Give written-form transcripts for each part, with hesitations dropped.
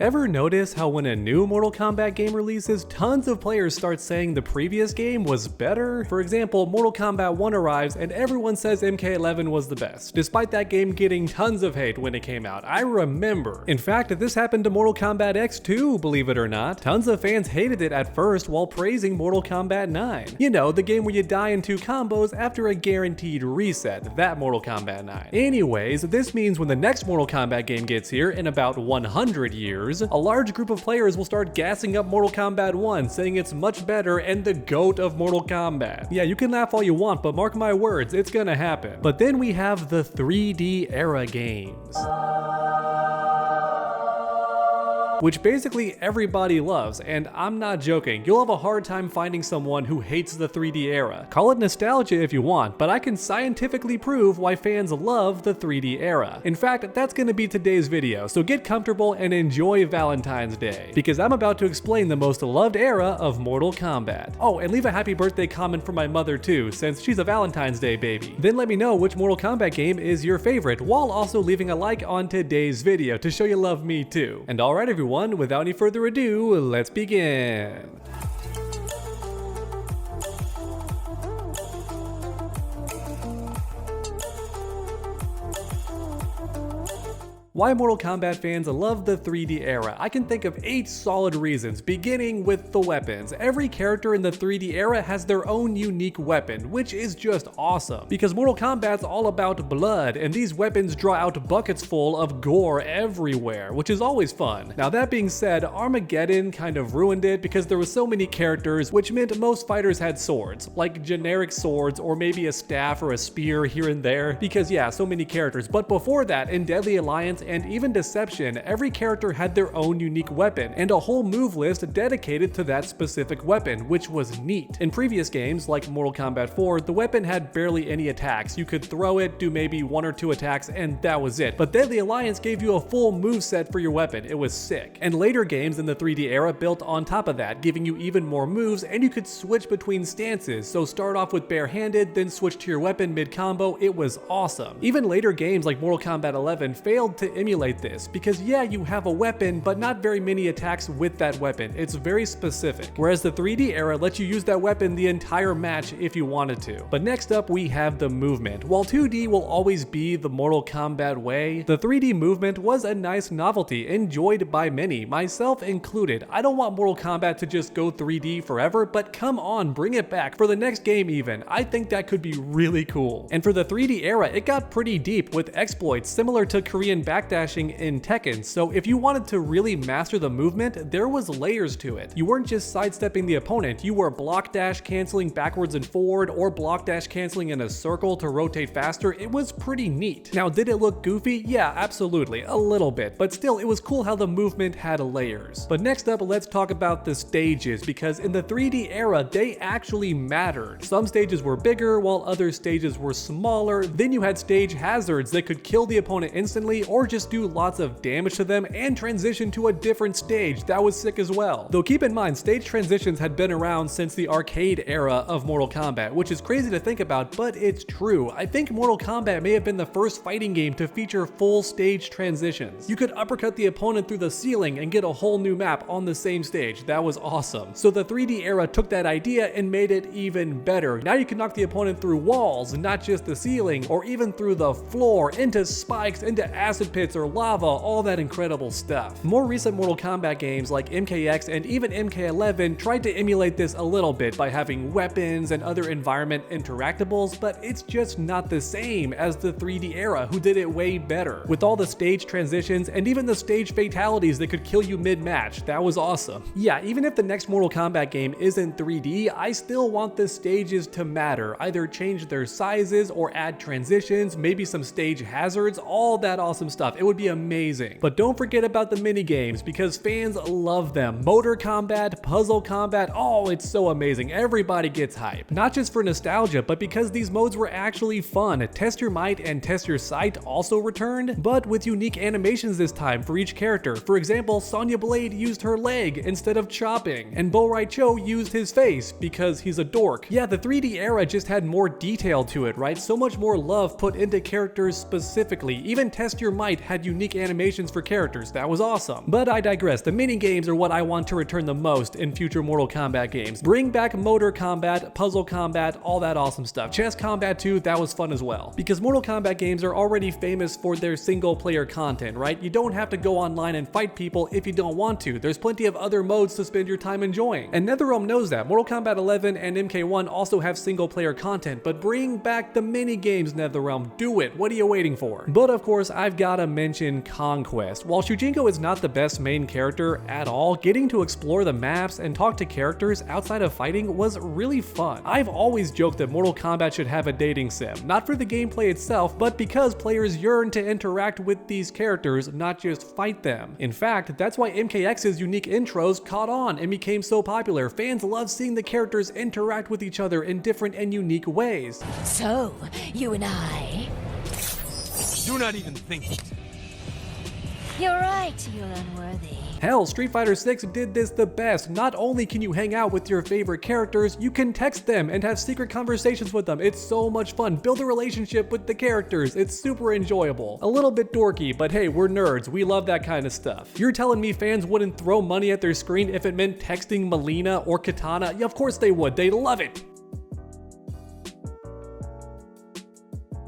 Ever notice how when a new Mortal Kombat game releases, tons of players start saying the previous game was better? For example, Mortal Kombat 1 arrives and everyone says MK11 was the best, despite that game getting tons of hate when it came out. I remember. In fact, this happened to Mortal Kombat X too, believe it or not. Tons of fans hated it at first while praising Mortal Kombat 9. You know, the game where you die in 2 combos after a guaranteed reset, that Mortal Kombat 9. Anyways, this means when the next Mortal Kombat game gets here in about 100 years, a large group of players will start gassing up Mortal Kombat 1, saying it's much better and the GOAT of Mortal Kombat. Yeah, you can laugh all you want, but mark my words, it's gonna happen. But then we have the 3D era games, which basically everybody loves, and I'm not joking. You'll have a hard time finding someone who hates the 3D era. Call it nostalgia if you want, but I can scientifically prove why fans love the 3D era. In fact, that's gonna be today's video, so get comfortable and enjoy Valentine's Day, because I'm about to explain the most loved era of Mortal Kombat. Oh, and leave a happy birthday comment for my mother too, since she's a Valentine's Day baby. Then let me know which Mortal Kombat game is your favorite, while also leaving a like on today's video to show you love me too. And alright everyone, without any further ado, let's begin. Why Mortal Kombat fans love the 3D era? I can think of 8 solid reasons, beginning with the weapons. Every character in the 3D era has their own unique weapon, which is just awesome, because Mortal Kombat's all about blood, and these weapons draw out buckets full of gore everywhere, which is always fun. Now that being said, Armageddon kind of ruined it because there were so many characters, which meant most fighters had swords, like generic swords or maybe a staff or a spear here and there, because yeah, so many characters. But before that, in Deadly Alliance and even Deception, every character had their own unique weapon, and a whole move list dedicated to that specific weapon, which was neat. In previous games, like Mortal Kombat 4, the weapon had barely any attacks. You could throw it, do maybe 1 or 2 attacks, and that was it. But Deadly Alliance gave you a full move set for your weapon. It was sick. And later games in the 3D era built on top of that, giving you even more moves, and you could switch between stances. So start off with barehanded, then switch to your weapon mid-combo. It was awesome. Even later games like Mortal Kombat 11 failed to emulate this, because yeah, you have a weapon, but not very many attacks with that weapon. It's very specific. Whereas the 3D era lets you use that weapon the entire match if you wanted to. But next up we have the movement. While 2D will always be the Mortal Kombat way, the 3D movement was a nice novelty enjoyed by many, myself included. I don't want Mortal Kombat to just go 3D forever, but come on, bring it back for the next game even. I think that could be really cool. And for the 3D era, it got pretty deep with exploits similar to Korean backdashing in Tekken, so if you wanted to really master the movement, there was layers to it. You weren't just sidestepping the opponent, you were block dash canceling backwards and forward, or block dash canceling in a circle to rotate faster. It was pretty neat. Now, did it look goofy? Yeah, absolutely, a little bit, but still, it was cool how the movement had layers. But next up, let's talk about the stages, because in the 3D era, they actually mattered. Some stages were bigger, while other stages were smaller. Then you had stage hazards that could kill the opponent instantly, or just do lots of damage to them and transition to a different stage. That was sick as well. Though keep in mind, stage transitions had been around since the arcade era of Mortal Kombat, which is crazy to think about, but it's true. I think Mortal Kombat may have been the first fighting game to feature full stage transitions. You could uppercut the opponent through the ceiling and get a whole new map on the same stage. That was awesome. So the 3D era took that idea and made it even better. Now you can knock the opponent through walls, not just the ceiling, or even through the floor, into spikes, into acid pits or lava, all that incredible stuff. More recent Mortal Kombat games like MKX and even MK11 tried to emulate this a little bit by having weapons and other environment interactables, but it's just not the same as the 3D era, who did it way better. With all the stage transitions and even the stage fatalities that could kill you mid-match, that was awesome. Yeah, even if the next Mortal Kombat game isn't 3D, I still want the stages to matter. Either change their sizes or add transitions, maybe some stage hazards, all that awesome stuff. It would be amazing. But don't forget about the mini games, because fans love them. Motor combat, puzzle combat, oh, it's so amazing. Everybody gets hype. Not just for nostalgia, but because these modes were actually fun. Test Your Might and Test Your Sight also returned, but with unique animations this time for each character. For example, Sonya Blade used her leg instead of chopping, and Bo Rai Cho used his face because he's a dork. Yeah, the 3D era just had more detail to it, right? So much more love put into characters specifically. Even Test Your Might fight had unique animations for characters. That was awesome. But I digress. The mini games are what I want to return the most in future Mortal Kombat games. Bring back motor combat, puzzle combat, all that awesome stuff. Chess combat too, that was fun as well. Because Mortal Kombat games are already famous for their single player content, right? You don't have to go online and fight people if you don't want to. There's plenty of other modes to spend your time enjoying. And NetherRealm knows that. Mortal Kombat 11 and MK1 also have single player content, but bring back the mini games, NetherRealm. Do it. What are you waiting for? But of course, I've gotta mention Conquest. While Shujinko is not the best main character at all, getting to explore the maps and talk to characters outside of fighting was really fun. I've always joked that Mortal Kombat should have a dating sim, not for the gameplay itself, but because players yearn to interact with these characters, not just fight them. In fact, that's why MKX's unique intros caught on and became so popular. Fans love seeing the characters interact with each other in different and unique ways. So, you and I... Do not even think it. You're right, you're unworthy. Hell, Street Fighter 6 did this the best. Not only can you hang out with your favorite characters, you can text them and have secret conversations with them. It's so much fun. Build a relationship with the characters. It's super enjoyable. A little bit dorky, but hey, we're nerds. We love that kind of stuff. You're telling me fans wouldn't throw money at their screen if it meant texting Melina or Katana? Yeah, of course they would. They love it.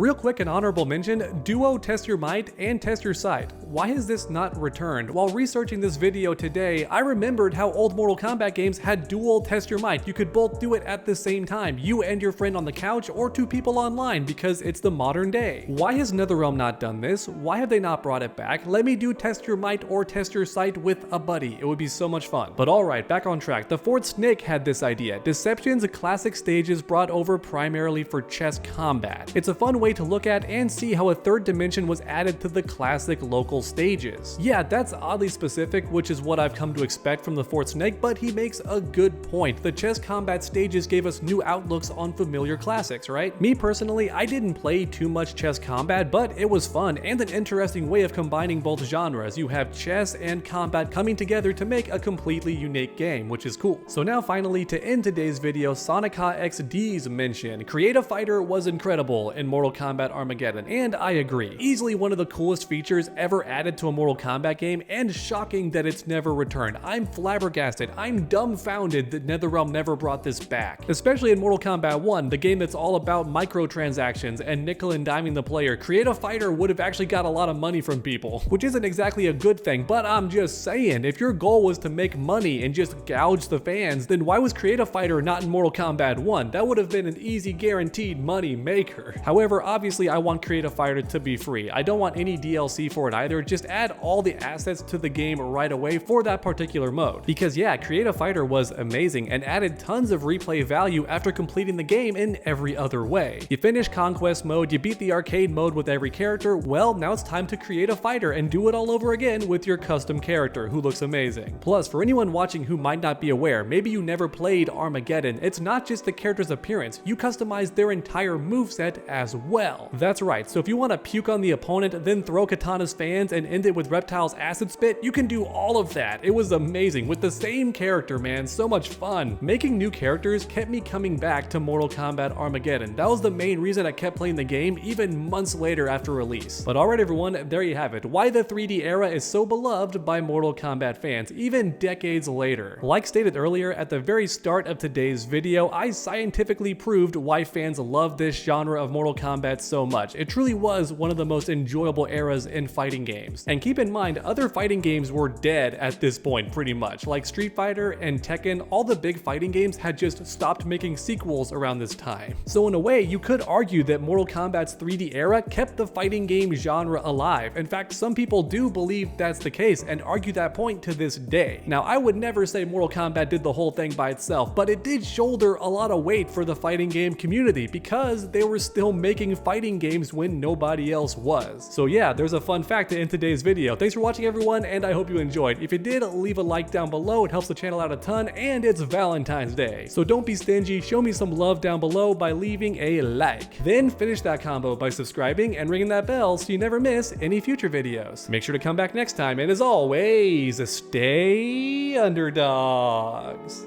Real quick, an honorable mention, Duo Test Your Might and Test Your Sight. Why is this not returned? While researching this video today, I remembered how old Mortal Kombat games had dual Test Your Might. You could both do it at the same time, you and your friend on the couch or two people online, because it's the modern day. Why has NetherRealm not done this? Why have they not brought it back? Let me do Test Your Might or Test Your Sight with a buddy. It would be so much fun. But alright, back on track. The fourth Snake had this idea. Deception's classic stages brought over primarily for chess combat. It's a fun way to look at and see how a third dimension was added to the classic local stages. Yeah, that's oddly specific, which is what I've come to expect from the fourth Snake, but he makes a good point. The chess combat stages gave us new outlooks on familiar classics, right? Me personally, I didn't play too much chess combat, but it was fun and an interesting way of combining both genres. You have chess and combat coming together to make a completely unique game, which is cool. So now finally, to end today's video, Sonica XD's mention. Create a Fighter was incredible in Mortal Kombat Armageddon, and I agree. Easily one of the coolest features ever added to a Mortal Kombat game, and shocking that it's never returned. I'm flabbergasted. I'm dumbfounded that NetherRealm never brought this back. Especially in Mortal Kombat 1, the game that's all about microtransactions and nickel and diming the player. Create a Fighter would have actually got a lot of money from people, which isn't exactly a good thing, but I'm just saying, if your goal was to make money and just gouge the fans, then why was Create a Fighter not in Mortal Kombat 1? That would have been an easy guaranteed money maker. However, obviously I want Create a Fighter to be free. I don't want any DLC for it either. Just add all the assets to the game right away for that particular mode. Because yeah, Create a Fighter was amazing and added tons of replay value after completing the game in every other way. You finish Conquest mode, you beat the arcade mode with every character, well, now it's time to create a fighter and do it all over again with your custom character who looks amazing. Plus, for anyone watching who might not be aware, maybe you never played Armageddon, it's not just the character's appearance, you customize their entire moveset as well. That's right, so if you want to puke on the opponent, then throw Katana's fans and end it with Reptile's acid spit, you can do all of that. It was amazing with the same character, man, so much fun. Making new characters kept me coming back to Mortal Kombat Armageddon. That was the main reason I kept playing the game even months later after release. But alright everyone, there you have it. Why the 3D era is so beloved by Mortal Kombat fans, even decades later. Like stated earlier at the very start of today's video, I scientifically proved why fans love this genre of Mortal Kombat so much. It truly was one of the most enjoyable eras in fighting games. And keep in mind, other fighting games were dead at this point pretty much. Like Street Fighter and Tekken, all the big fighting games had just stopped making sequels around this time. So in a way, you could argue that Mortal Kombat's 3D era kept the fighting game genre alive. In fact, some people do believe that's the case and argue that point to this day. Now, I would never say Mortal Kombat did the whole thing by itself, but it did shoulder a lot of weight for the fighting game community because they were still making fighting games when nobody else was. So yeah, there's a fun fact to end today's video. Thanks for watching everyone, and I hope you enjoyed. If you did, leave a like down below. It helps the channel out a ton, and it's Valentine's Day. So don't be stingy, show me some love down below by leaving a like. Then finish that combo by subscribing and ringing that bell so you never miss any future videos. Make sure to come back next time, and as always, stay underdogs.